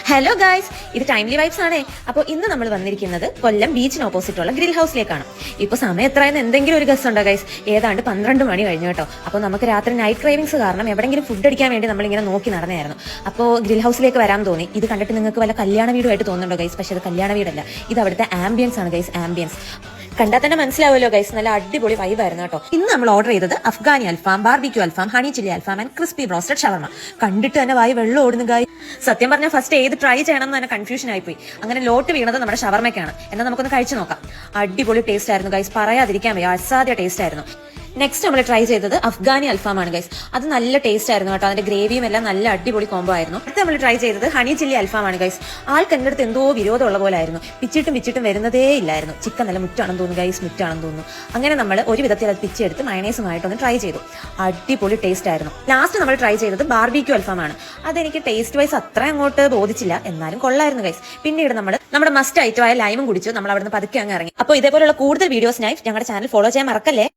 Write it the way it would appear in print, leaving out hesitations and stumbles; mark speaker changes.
Speaker 1: Hello guys, ഇത് timely vibes ആണേ. അപ്പോൾ ഇന്ന് നമ്മൾ വന്നിരിക്കുന്നത് കൊല്ലം ബീച്ചിന് ഓപ്പോസിറ്റ് ഉള്ള ഗ്രിൽ ഹൗസിലേക്കാണ്. ഇപ്പോൾ സമയം എത്രയെന്ന് എന്തെങ്കിലും ഒരു ഗസ് ഉണ്ടോ ഗൈസ്? ഏതാണ്ട് 12 മണി കഴിഞ്ഞു കേട്ടോ. അപ്പോൾ നമുക്ക് രാത്രി നൈറ്റ് ക്രേവിങ്സ് കാരണം എവിടെയെങ്കിലും ഫുഡ് അടിക്കാൻ വേണ്ടി നമ്മളിങ്ങനെ നോക്കി നടന്നായിരുന്നു. അപ്പോൾ ഗ്രിൽ ഹൗസിലേക്ക് വരാൻ തോന്നി. ഇത് കണ്ടിട്ട് നിങ്ങൾക്ക് വല്ല കല്യാണ വീടുമായിട്ട് തോന്നുന്നുണ്ടോ ഗൈസ്? പക്ഷേ അത് കല്യാണ വീടല്ല, ഇത് അവിടുത്തെ ആംബിയൻസ് ആണ് ഗൈസ്. ആംബിയൻസ് കണ്ടാൽ തന്നെ മനസ്സിലാവുമല്ലോ ഗൈസ്, നല്ല അടിപൊളി വൈബായിരുന്നു കേട്ടോ. ഇന്ന് നമ്മൾ ഓർഡർ ചെയ്തത് അഫ്ഗാനി അൽഫാം, ബാർബിക്യൂ അൽഫാം, ഹണി ചില്ലി അൽഫാം ആൻഡ് ക്രിസ്പി ബ്രോസ്റ്റഡ് ഷവർമ. കണ്ടിട്ട് തന്നെ വായി വെള്ളം ഓടുന്നു ഗായ്. സത്യം പറഞ്ഞാൽ ഫസ്റ്റ് ഏത് ട്രൈ ചെയ്യണം എന്ന് തന്നെ കൺഫ്യൂഷൻ ആയിപ്പോയി. അങ്ങനെ ലോട്ട് വീണത് നമ്മുടെ ഷവർമയ്ക്കാണ്. എന്നാൽ നമുക്കൊന്ന് കഴിച്ചു നോക്കാം. അടിപൊളി ടേസ്റ്റ് ആയിരുന്നു ഗൈസ്, പറയാതിരിക്കാൻ വയ്യ, അസാധ്യ ടേസ്റ്റ് ആയിരുന്നു. നെക്സ്റ്റ് നമ്മൾ ട്രൈ ചെയ്തത് അഫ്ഗാനി അൽഫാമാണ് ഗൈസ്. അത് നല്ല ടേസ്റ്റ് ആയിരുന്നു കേട്ടോ. അതിന്റെ ഗ്രേവിയും എല്ലാം നല്ല അടിപൊളി കോംബോ ആയിരുന്നു. അടുത്ത് നമ്മൾ ട്രൈ ചെയ്തത് ഹണി ചില്ലി അൽഫാമാണ് ഗൈസ്. ആൾക്ക് എൻ്റെ അടുത്ത് എന്തോ വിരോധമുള്ള പോലെ ആയിരുന്നു. പിച്ചിട്ടും വരുന്നതേ ഇല്ലായിരുന്നു. ചിക്കൻ നല്ല മുറ്റാണെന്ന് തോന്നുന്നു ഗൈസ്, മുറ്റാണെന്ന് തോന്നുന്നു. അങ്ങനെ നമ്മൾ ഒരു വിധത്തിൽ അത് പിച്ചെടുത്ത് മയണൈസുമായിട്ടൊന്ന് ട്രൈ ചെയ്തു. അടിപൊളി ടേസ്റ്റ് ആയിരുന്നു. ലാസ്റ്റ് നമ്മൾ ട്രൈ ചെയ്തത് ബാർബിക്യൂ അൽഫാമാണ്. അതെനിക്ക് ടേസ്റ്റ് വൈസ് അത്ര അങ്ങോട്ട് ബോധിച്ചില്ല, എന്നാലും കൊള്ളായിരുന്നു ഗൈസ്. പിന്നീട് നമ്മുടെ മസ്റ്റ് ഐറ്റമായ ലൈമും കുടിച്ചു നമ്മൾ അവിടുന്ന് പതുക്കെ അങ്ങ് ഇറങ്ങി. അപ്പോൾ ഇതേപോലുള്ള കൂടുതൽ വീഡിയോസിനായി ഞങ്ങളുടെ ചാനൽ ഫോളോ ചെയ്യാൻ മറക്കല്ലേ.